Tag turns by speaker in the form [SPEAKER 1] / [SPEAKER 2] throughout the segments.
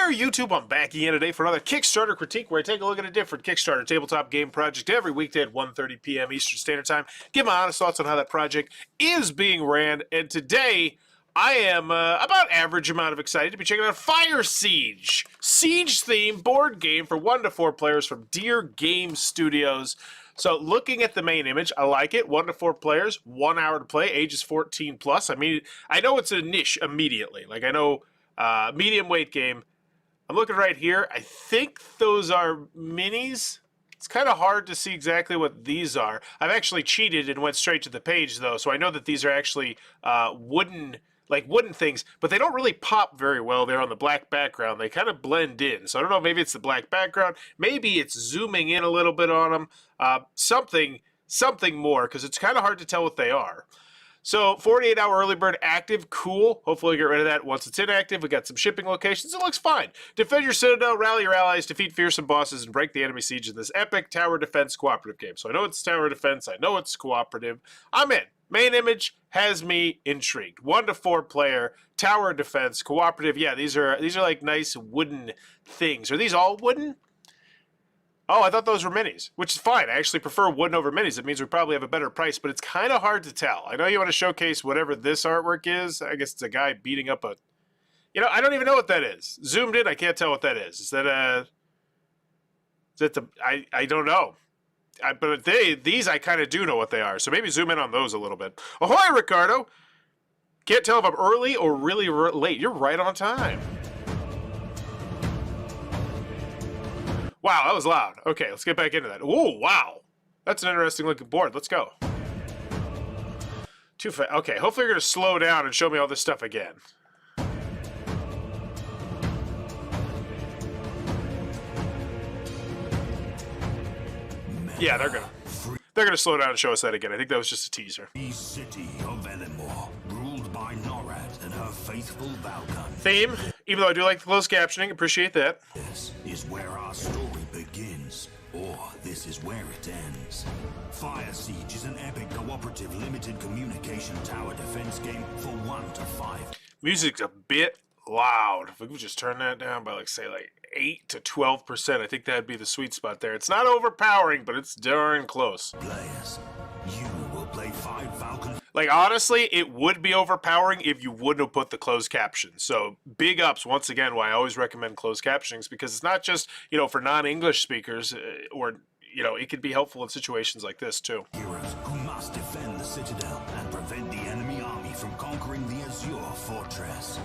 [SPEAKER 1] there, YouTube? I'm back again today for another Kickstarter critique where I take a look at a different Kickstarter tabletop game project every weekday at 1:30 p.m. Eastern Standard Time. Give my honest thoughts on how that project is being ran. And today, I am about average amount of excited to be checking out Firesiege. Siege-themed board game for 1 to 4 players from Deer Game Studios. So looking at the main image, I like it. 1 to 4 players, 1 hour to play, ages 14 plus. I mean, I know it's a niche immediately. Like I know medium weight game. I'm looking right here. I think those are minis. It's kind of hard to see exactly what these are. I've actually cheated and went straight to the page though, so I know that these are actually wooden things, but they don't really pop very well there on the black background. They kind of blend in. So I don't know, maybe it's the black background. Maybe it's zooming in a little bit on them. Something more, because it's kind of hard to tell what they are. So 48-hour early bird active, cool. Hopefully get rid of that once it's inactive. We got some shipping locations. It looks fine. Defend your citadel, rally your allies, defeat fearsome bosses, and break the enemy siege in this epic tower defense cooperative game. So I know it's tower defense. I know it's cooperative. I'm in. Main image has me intrigued. 1 to 4 player, tower defense, cooperative. Yeah, these are like nice wooden things. Are these all wooden? Oh, I thought those were minis, which is fine. I actually prefer wooden over minis. It means we probably have a better price, but it's kind of hard to tell. I know you want to showcase whatever this artwork is. I guess it's a guy beating up a... You know, I don't even know what that is. Zoomed in, I can't tell what that is. Is that a... Is that the... I don't know. But these I kind of do know what they are, so maybe zoom in on those a little bit. Ahoy, Ricardo! Can't tell if I'm early or really late. You're right on time. Wow, that was loud. Okay, let's get back into that. Oh, wow. That's an interesting looking board. Let's go. Too fast. Okay, hopefully you're going to slow down and show me all this stuff again. Yeah, they're gonna slow down and show us that again. I think that was just a teaser.
[SPEAKER 2] The city of Ellimore, ruled by Norad and her faithful Valkun.
[SPEAKER 1] Theme, even though I do like the closed captioning, appreciate that.
[SPEAKER 2] This is where our story begins, or this is where it ends. Firesiege is an epic cooperative limited communication tower defense game for 1 to 5.
[SPEAKER 1] Music's a bit loud. If we could just turn that down by like 8 to 12%, I think that'd be the sweet spot there. It's not overpowering, but it's darn close.
[SPEAKER 2] Players, you will play 5 Valkun.
[SPEAKER 1] Like honestly, it would be overpowering if you wouldn't have put the closed captions. So big ups once again why I always recommend closed captionings, because it's not just, you know, for non-English speakers or, you know, it could be helpful in situations like this too.
[SPEAKER 2] Heroes who must defend the citadel and prevent the enemy army from conquering the Azure fortress.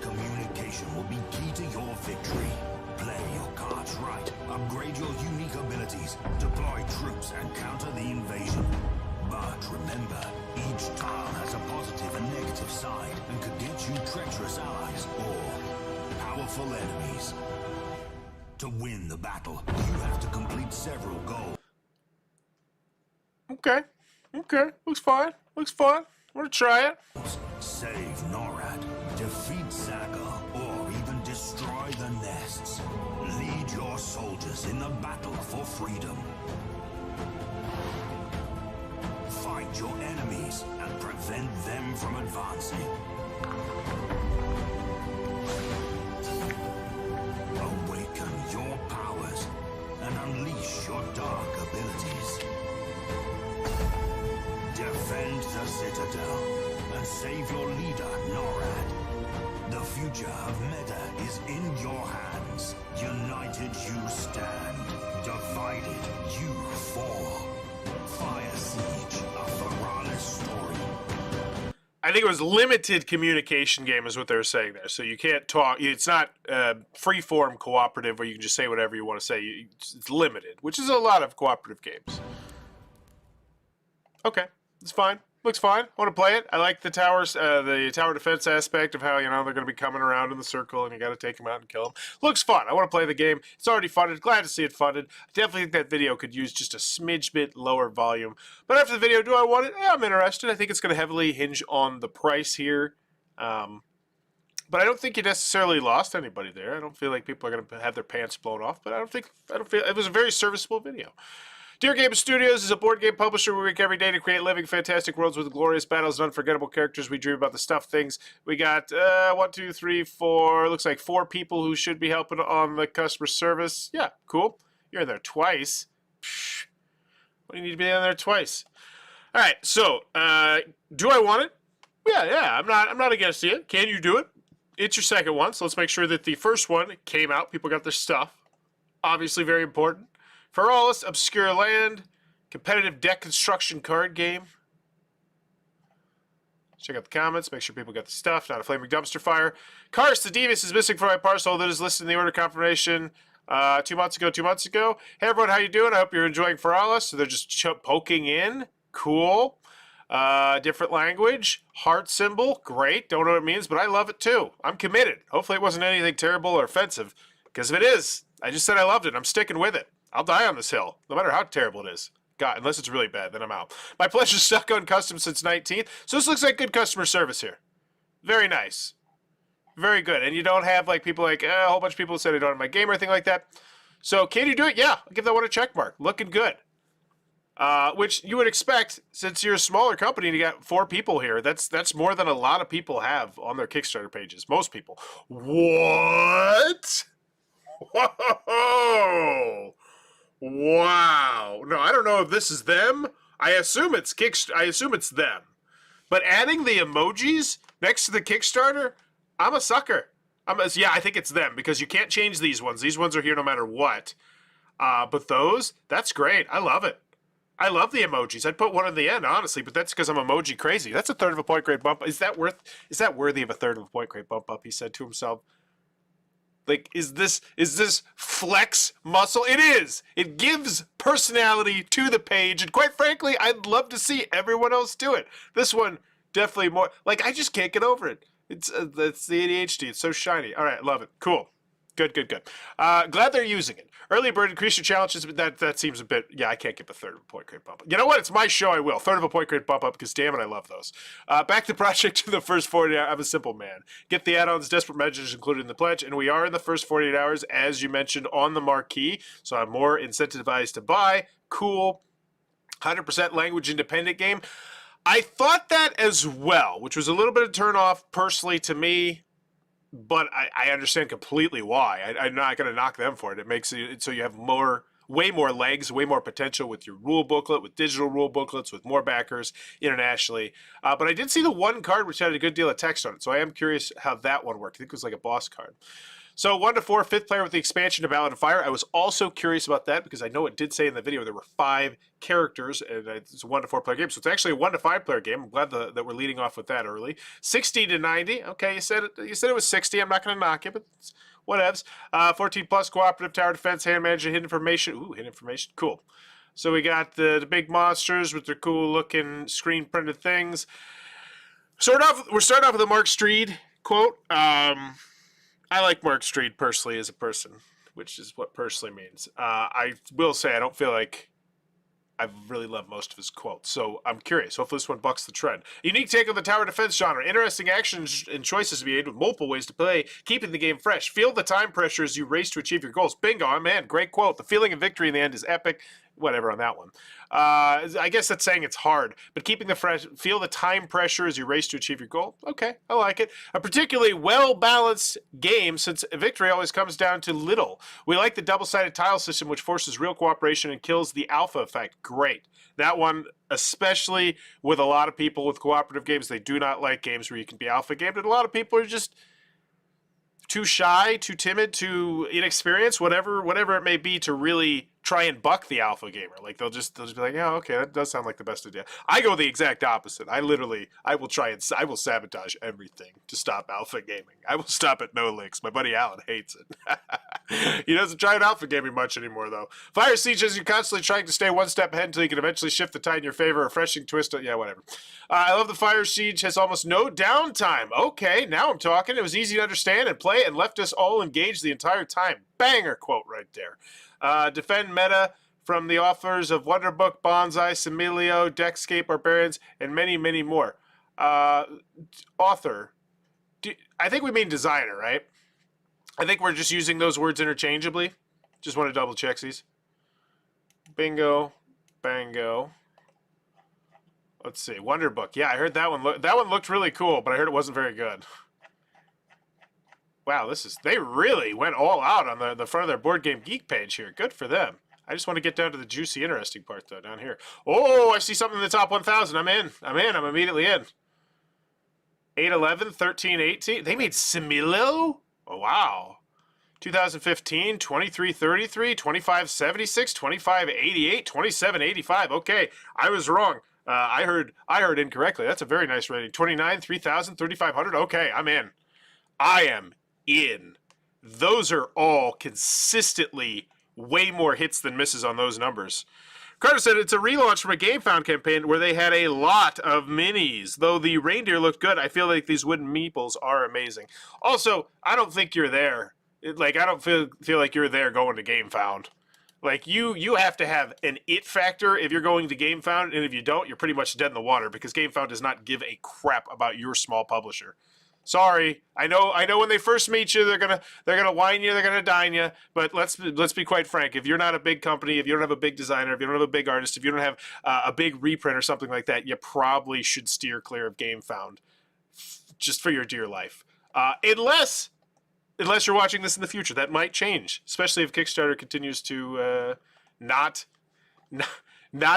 [SPEAKER 2] Communication will be key to your victory. Play your cards right, upgrade your unique abilities, deploy troops, and counter the invasion. But remember, each tile has a positive and negative side and could get you treacherous allies or powerful enemies. To win the battle, you have to complete several goals.
[SPEAKER 1] Okay. Looks fine. I'm gonna try it.
[SPEAKER 2] Save Norad, defeat Saga, or even destroy the nests. Lead your soldiers in the battle for freedom. Fight your enemies and prevent them from advancing. Awaken your powers and unleash your dark abilities. Defend the citadel and save your leader, Norad. The future of Medda is in your hands. United you stand. Divided you fall. Firesiege, a feralis story.
[SPEAKER 1] I think it was limited communication game is what they were saying there. So you can't talk. It's not free-form cooperative where you can just say whatever you want to say. It's limited, which is a lot of cooperative games. Okay, it's fine. Looks fine. I want to play it. I like the towers, the tower defense aspect of how, you know, they're going to be coming around in the circle and you got to take them out and kill them. Looks fun. I want to play the game. It's already funded. Glad to see it funded. I definitely think that video could use just a smidge bit lower volume. But after the video, do I want it? Yeah, I'm interested. I think it's going to heavily hinge on the price here. But I don't think you necessarily lost anybody there. I don't feel like people are going to have their pants blown off. But I don't feel it was a very serviceable video. Dear Game Studios is a board game publisher. We work every day to create living, fantastic worlds with glorious battles and unforgettable characters. We dream about the stuff things. We got 1, 2, 3, 4. Looks like 4 people who should be helping on the customer service. Yeah, cool. You're in there twice. Psh, what do you need to be in there twice? All right. So, do I want it? Yeah. I'm not against it. Can you do it? It's your second one, so let's make sure that the first one came out. People got their stuff. Obviously, very important. Feralis, Obscure Land, competitive deck construction card game. Check out the comments, make sure people got the stuff, not a flaming dumpster fire. Karst, the Devious is missing from my parcel that is listed in the order confirmation 2 months ago. Hey everyone, how you doing? I hope you're enjoying Feralis. So they're just poking in. Cool. Different language. Heart symbol. Great. Don't know what it means, but I love it too. I'm committed. Hopefully it wasn't anything terrible or offensive, because if it is, I just said I loved it. I'm sticking with it. I'll die on this hill, no matter how terrible it is. God, unless it's really bad, then I'm out. My pleasure's stuck on custom since 19th, so this looks like good customer service here. Very nice. Very good. And you don't have like people like, a whole bunch of people said they don't have my game or anything like that. So can you do it? Yeah, I'll give that one a check mark. Looking good. Which you would expect, since you're a smaller company and you got 4 people here. That's more than a lot of people have on their Kickstarter pages. Most people. What? Whoa! Wow. No, I don't know if this is them. I assume it's them. But adding the emojis next to the Kickstarter, I'm a sucker. Yeah, I think it's them, because you can't change these ones. These ones are here no matter what. But those, that's great. I love it. I love the emojis. I'd put one in the end, honestly, but that's because I'm emoji crazy. That's a third of a point grade bump. Is that worthy of a third of a point grade bump up? He said to himself. Like, is this flex muscle? It is. It gives personality to the page, and quite frankly, I'd love to see everyone else do it. This one definitely more. Like, I just can't get over it. It's the ADHD. It's so shiny. All right, love it. Cool. Good. Glad they're using it. Early bird, increase your challenges, but that seems a bit. Yeah, I can't give a third of a point grade bump up. You know what? It's my show. I will. Third of a point grade bump up, because damn it, I love those. Back to project to the first 40 hours. I'm a simple man. Get the add-ons, desperate measures included in the pledge, and we are in the first 48 hours, as you mentioned, on the marquee. So I'm more incentivized to buy. Cool. 100% language independent game. I thought that as well, which was a little bit of turn off personally to me. But I understand completely why. I'm not going to knock them for it. It makes it so you have way more legs, way more potential with your rule booklet, with digital rule booklets, with more backers internationally. But I did see the one card which had a good deal of text on it, so I am curious how that one worked. I think it was like a boss card. So 1 to 4, 5th player with the expansion to Ballad of Fire. I was also curious about that, because I know it did say in the video there were 5 characters, and it's a 1 to 4 player game. So it's actually a 1 to 5 player game. I'm glad that we're leading off with that early. 60 to 90. Okay, you said it was 60. I'm not going to knock it, but whatevs. 14 plus cooperative tower defense, hand management, hidden information. Ooh, hidden information. Cool. So we got the big monsters with their cool looking screen printed things. We're starting off with a Mark Streed quote. I like Mark Street personally as a person, which is what personally means. I will say I don't feel like I've really loved most of his quotes, so I'm curious. Hopefully this one bucks the trend. Unique take on the tower defense genre. Interesting actions and choices to be made with multiple ways to play, keeping the game fresh. Feel the time pressure as you race to achieve your goals. Bingo, man, great quote. The feeling of victory in the end is epic. Whatever on that one. I guess that's saying it's hard, but keeping feel the time pressure as you race to achieve your goal. Okay, I like it. A particularly well-balanced game, since victory always comes down to little. We like the double-sided tile system, which forces real cooperation and kills the alpha effect. Great. That one, especially with a lot of people with cooperative games, they do not like games where you can be alpha gamed, and a lot of people are just too shy, too timid, too inexperienced, whatever it may be, to really try and buck the alpha gamer. Like they'll just be like, yeah, okay, that does sound like the best idea. I go the exact opposite. I will sabotage everything to stop alpha gaming. I will stop at no links. My buddy Alan hates it. He doesn't try alpha gaming much anymore though. Firesiege is you constantly trying to stay one step ahead until you can eventually shift the tide in your favor. Refreshing twist. Yeah, whatever. I love the Firesiege has almost no downtime. Okay, now I'm talking. It was easy to understand and play and left us all engaged the entire time. Banger quote right there. Defend Medda from the offers of Wonderbook, Bonsai, Similio, Deckscape, Barbarians, and many, many more. Author. I think we mean designer, right? I think we're just using those words interchangeably. Just want to double check these. Bingo. Bango. Let's see. Wonder Book. Yeah, I heard that one. That one looked really cool, but I heard it wasn't very good. Wow, they really went all out on the front of their Board Game Geek page here. Good for them. I just want to get down to the juicy, interesting part, though, down here. Oh, I see something in the top 1,000. I'm in. I'm immediately in. 811, 1318. They made Similo? Oh, wow. 2015, 2333, 2576, 2588, 2785. Okay, I was wrong. I heard incorrectly. That's a very nice rating. 29, 3000, 3500. Okay, I'm in. I am in. Those are all consistently way more hits than misses on those numbers. Carter said it's a relaunch from a GameFound campaign where they had a lot of minis. Though the reindeer looked good, I feel like these wooden meeples are amazing. Also, I don't think you're there. I don't feel like you're there going to GameFound. Like, you have to have an it factor if you're going to GameFound, and if you don't, you're pretty much dead in the water, because GameFound does not give a crap about your small publisher. Sorry, I know when they first meet you, they're gonna whine you, they're gonna dine you. But let's be quite frank. If you're not a big company, if you don't have a big designer, if you don't have a big artist, if you don't have a big reprint or something like that, you probably should steer clear of GameFound, just for your dear life. Unless you're watching this in the future, that might change. Especially if Kickstarter continues to not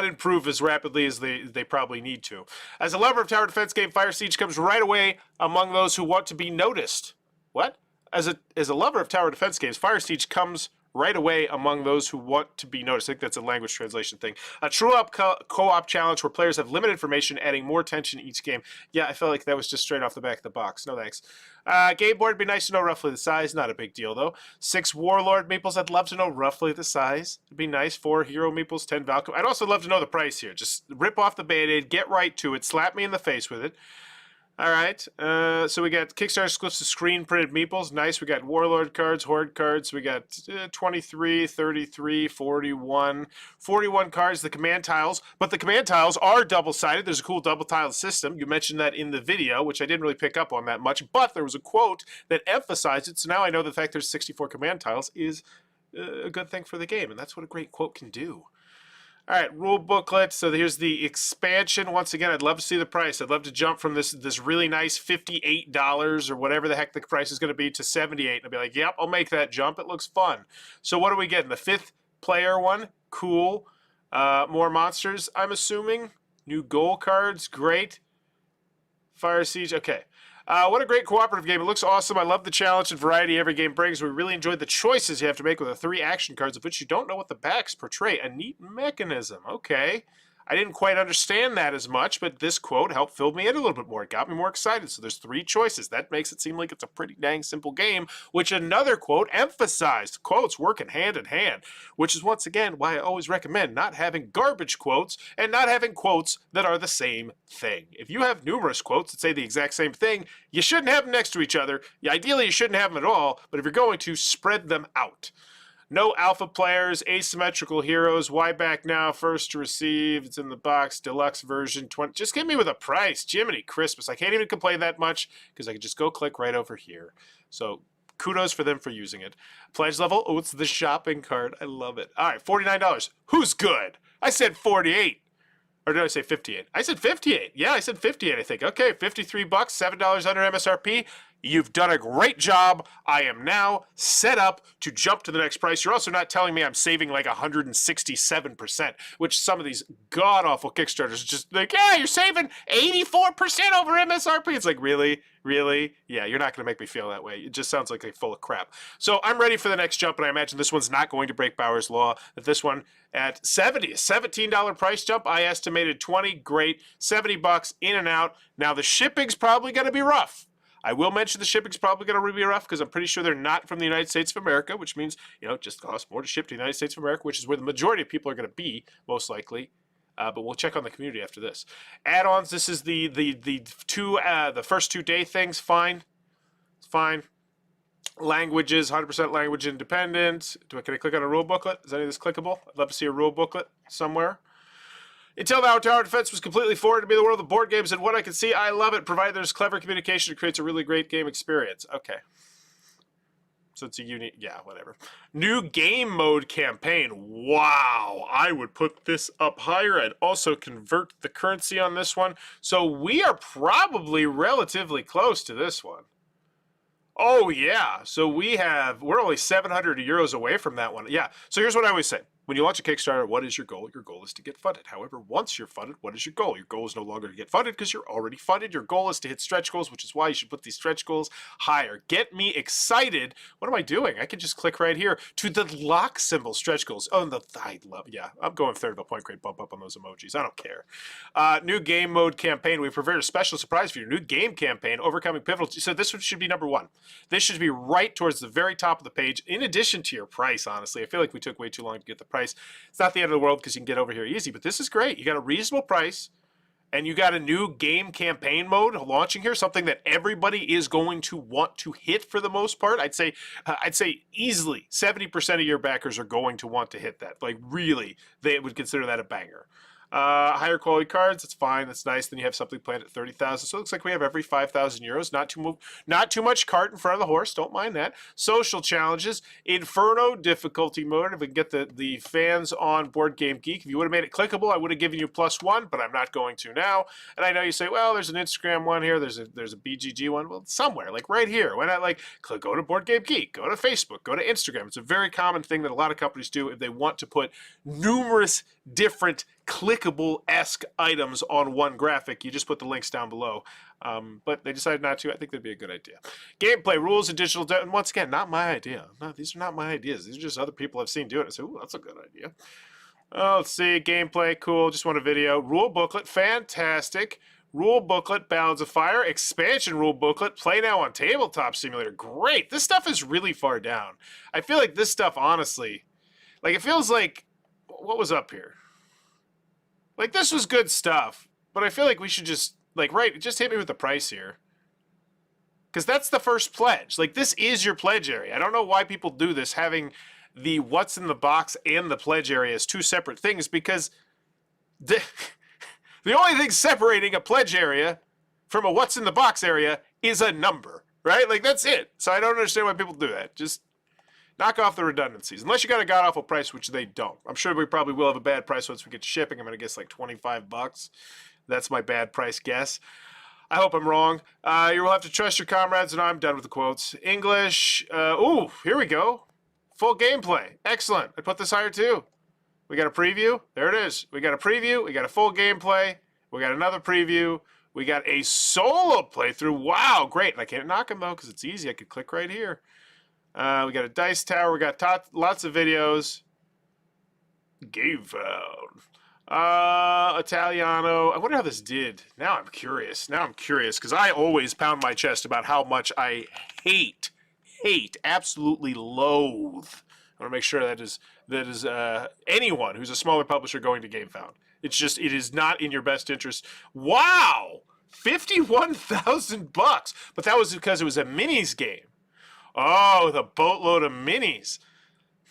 [SPEAKER 1] improve as rapidly as they probably need to. As a lover of tower defense game, Firesiege comes right away among those who want to be noticed. What? As a lover of tower defense games, Firesiege comes right away among those who want to be noticed. I think that's a language translation thing. A true-up co-op challenge where players have limited information, adding more tension each game. Yeah, I felt like that was just straight off the back of the box. No thanks. Game board, be nice to know roughly the size. Not a big deal, though. 6 Warlord meeples, I'd love to know roughly the size. It'd be nice. 4 Hero meeples, 10 Valkun. I'd also love to know the price here. Just rip off the Band-Aid, get right to it, slap me in the face with it. All right, so we got Kickstarter exclusive screen printed meeples. Nice. We got Warlord cards, Horde cards. We got 23, 33, 41 cards, the command tiles. But the command tiles are double-sided. There's a cool double-tiled system. You mentioned that in the video, which I didn't really pick up on that much. But there was a quote that emphasized it. So now I know the fact there's 64 command tiles is a good thing for the game. And that's what a great quote can do. All right, rule booklet. So here's the expansion. Once again, I'd love to see the price. I'd love to jump from this really nice $58 or whatever the heck the price is going to be to $78. And I'll be like, yep, I'll make that jump. It looks fun. So what are we getting? The 5th player one. Cool. More monsters, I'm assuming. New goal cards. Great. Firesiege. Okay. What a great cooperative game. It looks awesome. I love the challenge and variety every game brings. We really enjoyed the choices you have to make with the 3 action cards, of which you don't know what the backs portray. A neat mechanism. Okay. I didn't quite understand that as much, but this quote helped fill me in a little bit more. It got me more excited. So there's 3 choices. That makes it seem like it's a pretty dang simple game, which another quote emphasized. Quotes working hand in hand, which is once again why I always recommend not having garbage quotes and not having quotes that are the same thing. If you have numerous quotes that say the exact same thing, you shouldn't have them next to each other. Ideally, you shouldn't have them at all, but if you're going to, spread them out. No alpha players, asymmetrical heroes, why back now, first to receive, it's in the box, deluxe version, 20, just give me with a price, Jiminy Christmas. I can't even complain that much, because I can just go click right over here. So, kudos for them for using it. Pledge level, oh, it's the shopping cart, I love it. All right, $49, who's good? I said 48. Or did I say 58? I said 58. Yeah, I said 58, I think. Okay, 53 bucks, $7 under MSRP. You've done a great job. I am now set up to jump to the next price. You're also not telling me I'm saving like 167%, which some of these god-awful Kickstarters are just like, yeah, you're saving 84% over MSRP. It's like, really? Really? Yeah, you're not going to make me feel that way. It just sounds like full of crap. So I'm ready for the next jump, and I imagine this one's not going to break Bauer's Law. That this one at 70, a $17 price jump. I estimated 20. Great. 70 bucks in and out. Now the shipping's probably going to be rough. I will mention the shipping's probably going to be rough because I'm pretty sure they're not from the United States of America, which means, you know, it just costs more to ship to the United States of America, which is where the majority of people are going to be, most likely. But we'll check on the community after this. Add-ons, this is the first 2 day things, fine. It's fine. Languages, 100% language independent. Can I click on a rule booklet? Is any of this clickable? I'd love to see a rule booklet somewhere. Until now, Tower Defense was completely foreign to me, the world of board games, and what I can see, I love it, provided there's clever communication, it creates a really great game experience. Okay. So it's a unique, yeah, whatever. New game mode campaign. Wow, I would put this up higher. I'd also convert the currency on this one. So we are probably relatively close to this one. Oh yeah, so we're only 700 euros away from that one. Yeah, so here's what I always say. When you launch a Kickstarter, what is your goal? Your goal is to get funded. However, once you're funded, what is your goal? Your goal is no longer to get funded because you're already funded. Your goal is to hit stretch goals, which is why you should put these stretch goals higher. Get me excited. What am I doing? I can just click right here to the lock symbol, stretch goals. Oh, and I love, yeah, I'm going third of a point grade bump up on those emojis. I don't care. New game mode campaign. We prepared a special surprise for you. New game campaign, overcoming pivotal. So this one should be number 1. This should be right towards the very top of the page, in addition to your price, honestly. I feel like we took way too long to get the price. It's not the end of the world because you can get over here easy, but this is great. You got a reasonable price, and you got a new game campaign mode launching here, something that everybody is going to want to hit for the most part. I'd say easily 70% of your backers are going to want to hit that. Like, really, they would consider that a banger. Higher quality cards, that's fine, that's nice. Then you have something planned at 30,000. So it looks like we have every 5,000 euros. Not too much cart in front of the horse. Don't mind that. Social challenges, Inferno difficulty mode. If we can get the fans on Board Game Geek, if you would have made it clickable, I would have given you +1, but I'm not going to now. And I know you say, well, there's an Instagram one here. There's a BGG one. Well, somewhere, like right here. Why not go to Board Game Geek, go to Facebook, go to Instagram. It's a very common thing that a lot of companies do if they want to put numerous different clickable-esque items on one graphic. You just put the links down below. But they decided not to. I think that'd be a good idea. Gameplay, rules, and digital... And once again, not my idea. No, these are not my ideas. These are just other people I've seen do it. I say, ooh, that's a good idea. Let's see. Gameplay, cool. Just want a video. Rule booklet, fantastic. Rule booklet, Balance of Fire. Expansion rule booklet. Play now on Tabletop Simulator. Great. This stuff is really far down. I feel like this stuff, honestly... Like, it feels like... What was up here? Like, this was good stuff, but I feel like we should just, just hit me with the price here. Because that's the first pledge. Like, this is your pledge area. I don't know why people do this, having the what's in the box and the pledge area as two separate things, because the only thing separating a pledge area from a what's in the box area is a number, right? Like, that's it. So I don't understand why people do that. Just... knock off the redundancies. Unless you got a god-awful price, which they don't. I'm sure we probably will have a bad price once we get to shipping. I'm going to guess like 25 bucks. That's my bad price guess. I hope I'm wrong. You will have to trust your comrades, and I'm done with the quotes. English. Ooh, here we go. Full gameplay. Excellent. I put this higher too. We got a preview. There it is. We got a preview. We got a full gameplay. We got another preview. We got a solo playthrough. Wow, great. And I can't knock them though because it's easy. I could click right here. We got a dice tower. We got lots of videos. Game found. Italiano. I wonder how this did. Now I'm curious. Because I always pound my chest about how much I hate, absolutely loathe. I want to make sure that is anyone who's a smaller publisher going to Game Found. It is not in your best interest. Wow, 51,000 bucks. But that was because it was a minis game. Oh, the boatload of minis.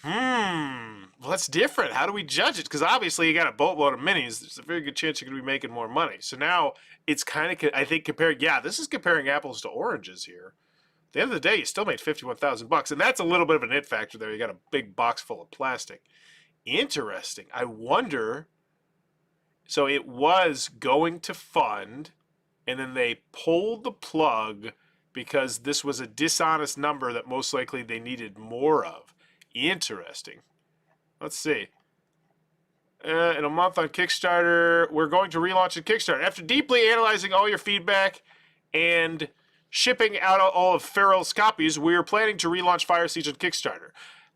[SPEAKER 1] Well, that's different. How do we judge it? Because obviously you got a boatload of minis. There's a very good chance you're going to be making more money. So now it's kind of, I think, comparing, yeah, this is comparing apples to oranges here. At the end of the day, you still made 51,000 bucks. And that's a little bit of an it factor there. You got a big box full of plastic. Interesting. I wonder, so it was going to fund, and then they pulled the plug because this was a dishonest number that most likely they needed more of. Interesting. Let's see. In a month on Kickstarter, we're going to relaunch a Kickstarter. After deeply analyzing all your feedback and shipping out all of Feral's copies, we are planning to relaunch Firesiege on Kickstarter.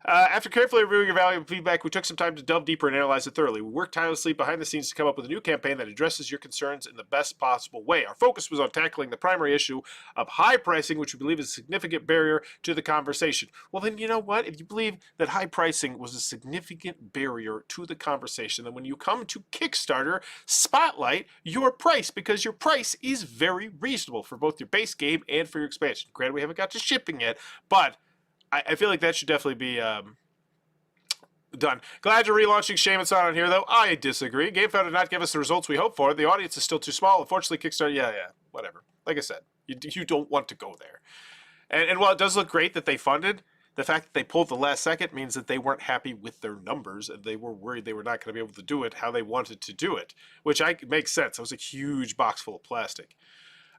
[SPEAKER 1] After carefully reviewing your valuable feedback, we took some time to delve deeper and analyze it thoroughly. We worked tirelessly behind the scenes to come up with a new campaign that addresses your concerns in the best possible way. Our focus was on tackling the primary issue of high pricing, which we believe is a significant barrier to the conversation. Well, then, you know what? If you believe that high pricing was a significant barrier to the conversation, then when you come to Kickstarter, spotlight your price, because your price is very reasonable for both your base game and for your expansion. Granted, we haven't got to shipping yet, but I feel like that should definitely be done. Glad you're relaunching Shaman's on here, though. I disagree. GameFound did not give us the results we hoped for. The audience is still too small. Unfortunately, Kickstarter, yeah, whatever. Like I said, you don't want to go there. And while it does look great that they funded, The fact that they pulled the last second means that they weren't happy with their numbers and they were worried they were not going to be able to do it how they wanted to do it, which makes sense. It was a huge box full of plastic.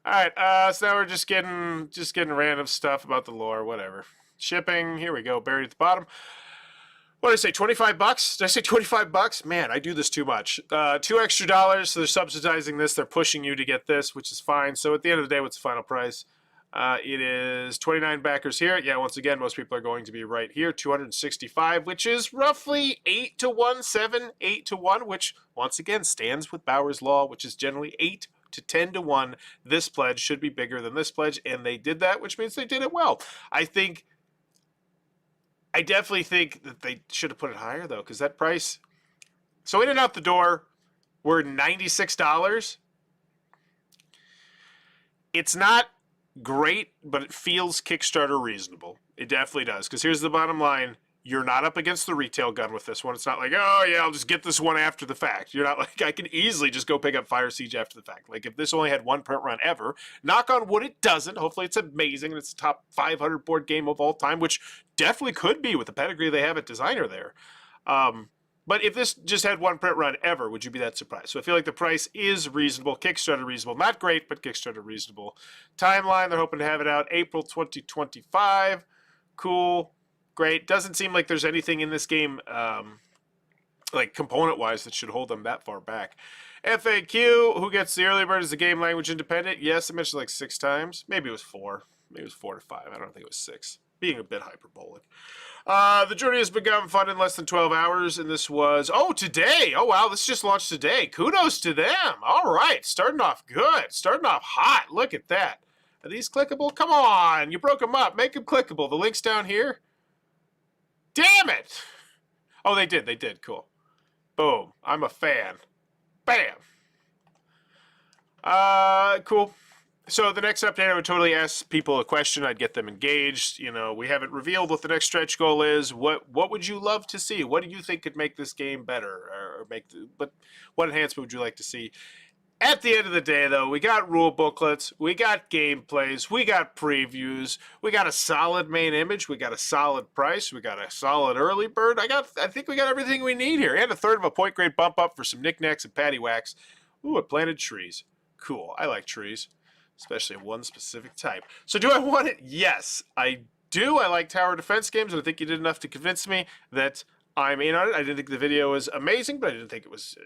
[SPEAKER 1] All right, so now we're just getting random stuff about the lore, whatever. Shipping, here we go, buried at the bottom. What did I say, 25 bucks? Did I say 25 bucks? Man, I do this too much. $2 extra, so they're subsidizing this. They're pushing you to get this, which is fine. So at the end of the day, what's the final price? It is 29 backers here. Yeah, once again, most people are going to be right here. 265, which is roughly 8 to 1, 7, 8 to 1, which once again stands with Bauer's Law, which is generally 8 to 10 to 1. This pledge should be bigger than this pledge, and they did that, which means they did it well. I definitely think that they should have put it higher, though, because that price... So in and out the door, we're $96. It's not great, but it feels Kickstarter reasonable. It definitely does, because here's the bottom line. You're not up against the retail gun with this one. It's not like, oh, yeah, I'll just get this one after the fact. You're not like, I can easily just go pick up Firesiege after the fact. Like, if this only had one print run ever, knock on wood, it doesn't. Hopefully it's amazing. It's a top 500 board game of all time, which definitely could be with the pedigree they have at designer there. But if this just had one print run ever, would you be that surprised? So I feel like the price is reasonable. Kickstarter reasonable. Not great, but Kickstarter reasonable. Timeline, they're hoping to have it out April 2025. Cool. Great. Doesn't seem like there's anything in this game, like component-wise, that should hold them that far back. FAQ, who gets the early bird? Is the game language independent? Yes, I mentioned like 6 times. Maybe it was 4. Maybe it was 4 to 5. I don't think it was 6. Being a bit hyperbolic. The journey has begun fun in less than 12 hours, and this was... Oh, today! Oh, wow, this just launched today. Kudos to them. All right, starting off good. Starting off hot. Look at that. Are these clickable? Come on! You broke them up. Make them clickable. The link's down here. Damn it! Oh, they did. They did. Cool. Boom. I'm a fan. Bam! Cool. So the next update, I would totally ask people a question. I'd get them engaged. You know, we haven't revealed what the next stretch goal is. What would you love to see? What do you think could make this game better? Or what enhancement would you like to see? At the end of the day, though, we got rule booklets, we got gameplays, we got previews, we got a solid main image, we got a solid price, we got a solid early bird. I think we got everything we need here. And a third of a point grade bump up for some knickknacks and paddywhacks. Ooh, I planted trees. Cool. I like trees, especially one specific type. So do I want it? Yes, I do. I like tower defense games, and I think you did enough to convince me that I'm in on it. I didn't think the video was amazing, but I didn't think it was...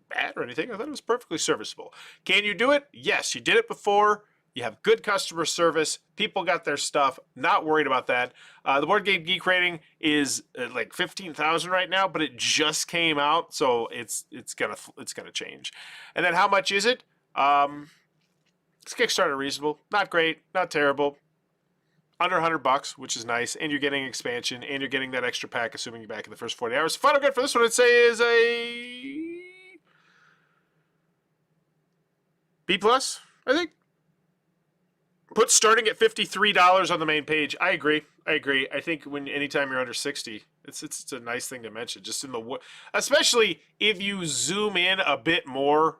[SPEAKER 1] bad or anything. I thought it was perfectly serviceable. Can you do it? Yes, you did it before. You have good customer service. People got their stuff. Not worried about that. The Board Game Geek rating is like 15,000 right now, but it just came out, so it's gonna change. And then how much is it? It's Kickstarter reasonable. Not great. Not terrible. Under $100, which is nice, and you're getting expansion, and you're getting that extra pack, assuming you're back in the first 40 hours. Final grade for this one, I'd say, is a B+, I think. Put starting at $53 on the main page. I agree. I think anytime you're under 60, it's a nice thing to mention. Just in the especially if you zoom in a bit more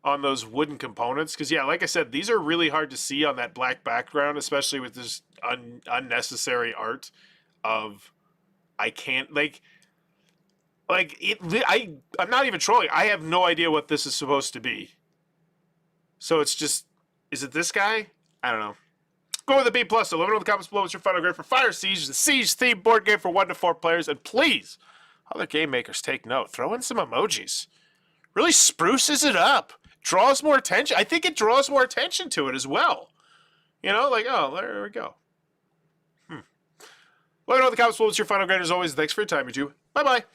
[SPEAKER 1] on those wooden components, because yeah, like I said, these are really hard to see on that black background, especially with this unnecessary art of I can't I'm not even trolling. I have no idea what this is supposed to be. So it's just, is it this guy? I don't know. Go with a B+. So let me know in the comments below what's your final grade for Firesiege, the Siege-themed board game for 1 to 4 players. And please, other game makers, take note. Throw in some emojis. Really spruces it up. Draws more attention. I think it draws more attention to it as well. You know, like, oh, there we go. Let me know in the comments below what's your final grade. As always, thanks for your time, you two. Bye-bye.